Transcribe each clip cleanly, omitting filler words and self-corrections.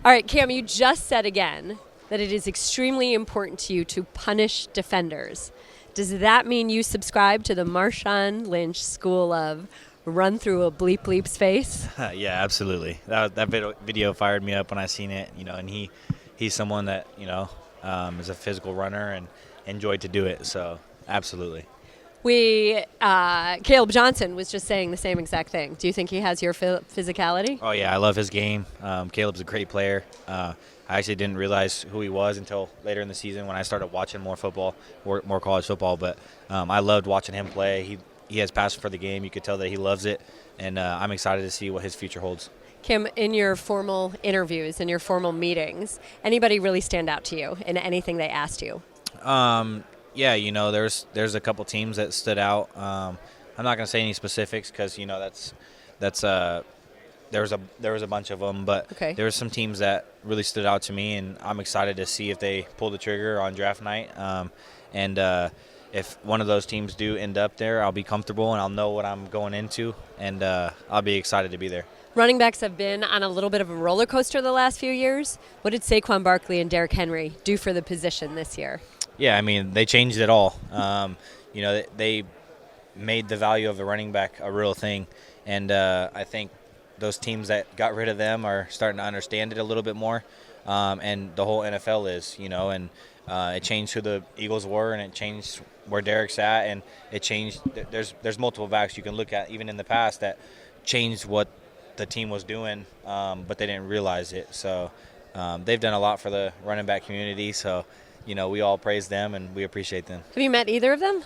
All right, Cam, you just said again that it is extremely important to you to punish defenders. Does that mean you subscribe to the Marshawn Lynch school of run through a bleep bleep's face? Yeah, absolutely. That video fired me up when I seen it. And he's someone that is a physical runner and enjoyed to do it. So absolutely. Caleb Johnson was just saying the same exact thing. Do you think he has your physicality? Oh yeah, I love his game. Caleb's a great player. I actually didn't realize who he was until later in the season when I started watching more football, more college football. But I loved watching him play. He has passion for the game. You could tell that he loves it, and I'm excited to see what his future holds. Kim, in your formal interviews, in your formal meetings, anybody really stand out to you in anything they asked you? Yeah, there's a couple teams that stood out. I'm not going to say any specifics because there was a bunch of them, but okay. There were some teams that really stood out to me, and I'm excited to see if they pull the trigger on draft night. If one of those teams do end up there, I'll be comfortable and I'll know what I'm going into, and I'll be excited to be there. Running backs have been on a little bit of a roller coaster the last few years. What did Saquon Barkley and Derrick Henry do for the position this year? Yeah, I mean, they changed it all. They made the value of the running back a real thing, and I think those teams that got rid of them are starting to understand it a little bit more, and the whole NFL is, and it changed who the Eagles were, and it changed where Derrick's at, and it changed. There's multiple backs you can look at even in the past that changed what the team was doing, but they didn't realize it. So they've done a lot for the running back community. So we all praise them and we appreciate them. Have you met either of them?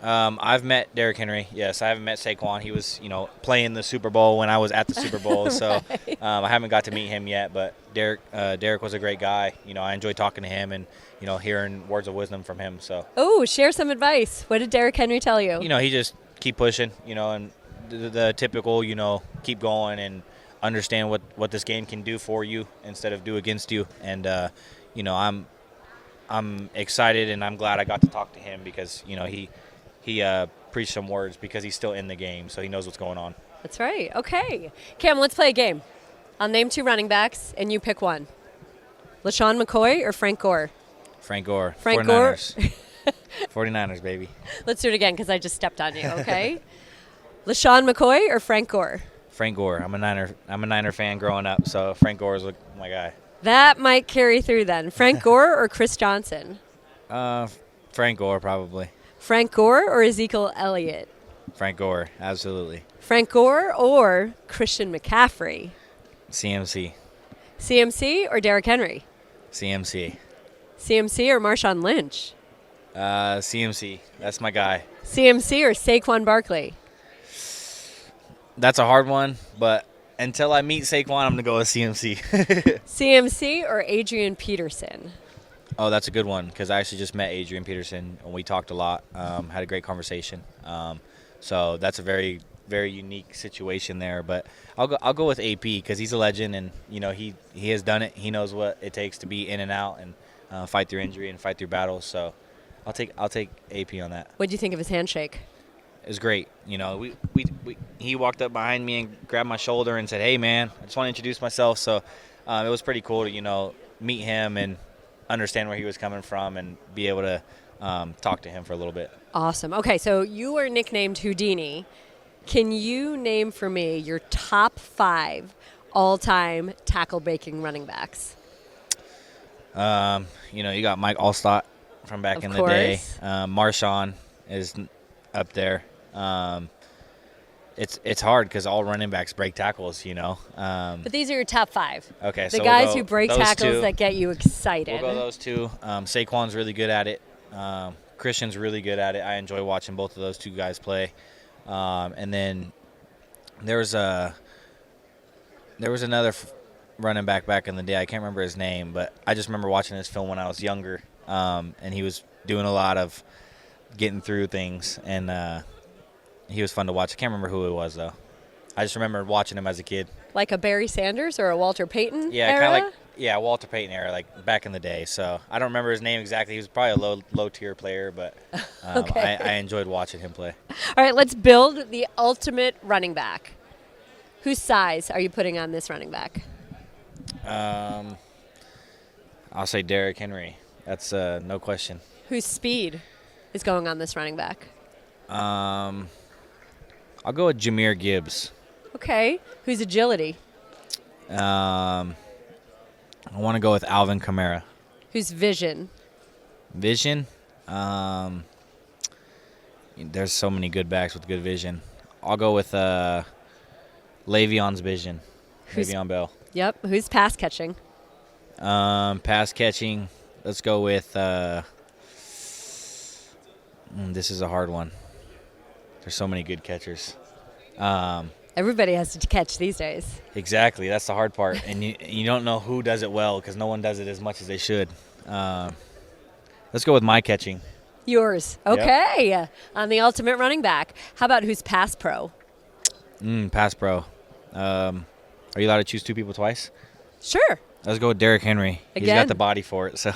I've met Derrick Henry. Yes, I haven't met Saquon. He was, playing the Super Bowl when I was at the Super Bowl, so right. I haven't got to meet him yet. But Derrick was a great guy. I enjoy talking to him and hearing words of wisdom from him. So share some advice. What did Derrick Henry tell you? He just keep pushing. And the typical, keep going and understand what this game can do for you instead of do against you. And I'm excited and I'm glad I got to talk to him because he preached some words because he's still in the game, so he knows what's going on. That's right. Okay. Cam, let's play a game. I'll name 2 running backs, and you pick one. LaShawn McCoy or Frank Gore? Frank Gore. Frank 49ers. Gore? 49ers, baby. Let's do it again because I just stepped on you, okay? LaShawn McCoy or Frank Gore? Frank Gore. I'm a Niner fan growing up, so Frank Gore is my guy. That might carry through then. Frank Gore or Chris Johnson? Frank Gore, probably. Frank Gore or Ezekiel Elliott? Frank Gore, absolutely. Frank Gore or Christian McCaffrey? CMC. CMC or Derrick Henry? CMC. CMC or Marshawn Lynch? CMC. That's my guy. CMC or Saquon Barkley? That's a hard one, but until I meet Saquon, I'm going to go with CMC. CMC or Adrian Peterson? Oh, that's a good one because I actually just met Adrian Peterson and we talked a lot, had a great conversation. So that's a very, very unique situation there. But I'll go with AP because he's a legend and he has done it. He knows what it takes to be in and out and fight through injury and fight through battles. So I'll take AP on that. What did you think of his handshake? It was great. He walked up behind me and grabbed my shoulder and said, "Hey, man, I just want to introduce myself." So it was pretty cool to meet him and understand where he was coming from and be able to talk to him for a little bit. Awesome. Okay, so you were nicknamed Houdini. Can you name for me your top 5 all-time tackle-breaking running backs? You got Mike Allstott from back in the day. Marshawn is up there. It's hard because all running backs break tackles, But these are your top 5. Okay, the guys who break tackles that get you excited. We'll go those 2. Saquon's really good at it. Christian's really good at it. I enjoy watching both of those 2 guys play. And then there was another running back in the day. I can't remember his name, but I just remember watching his film when I was younger, and he was doing a lot of getting through things, and he was fun to watch. I can't remember who it was, though. I just remember watching him as a kid. Like a Barry Sanders or a Walter Payton Yeah, era? kind of like Walter Payton era, like back in the day. So I don't remember his name exactly. He was probably a low-tier player, but okay. I enjoyed watching him play. All right, let's build the ultimate running back. Whose size are you putting on this running back? I'll say Derrick Henry. That's no question. Whose speed is going on this running back? I'll go with Jahmyr Gibbs. Okay. Whose agility? I want to go with Alvin Kamara. Whose vision? Vision. There's so many good backs with good vision. I'll go with Le'Veon's vision. Le'Veon Bell. Yep. Who's pass catching? Pass catching. Let's go with. This is a hard one. There's so many good catchers. Everybody has to catch these days. Exactly. That's the hard part. And you don't know who does it well because no one does it as much as they should. Let's go with my catching. Yours. Okay. Yep. On the ultimate running back. How about who's pass pro? Pass pro. Are you allowed to choose two people twice? Sure. Let's go with Derrick Henry. Again? He's got the body for it. So.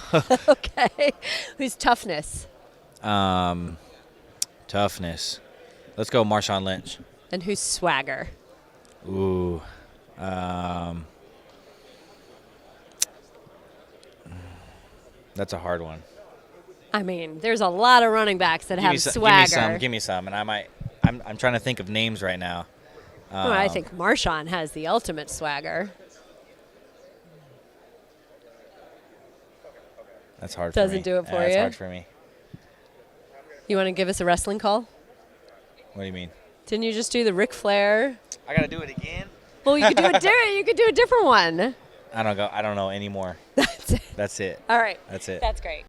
Okay. Who's toughness? Toughness. Let's go Marshawn Lynch. And who's swagger? Ooh. That's a hard one. I mean, there's a lot of running backs that have swagger. Give me some, and I'm trying to think of names right now. Well, I think Marshawn has the ultimate swagger. That's hard for me. Doesn't do it for you? That's hard for me. You want to give us a wrestling call? What do you mean? Didn't you just do the Ric Flair? I got to do it again? Well, you could do you could do a different one. I don't know anymore. That's it. That's it. All right. That's it. That's great.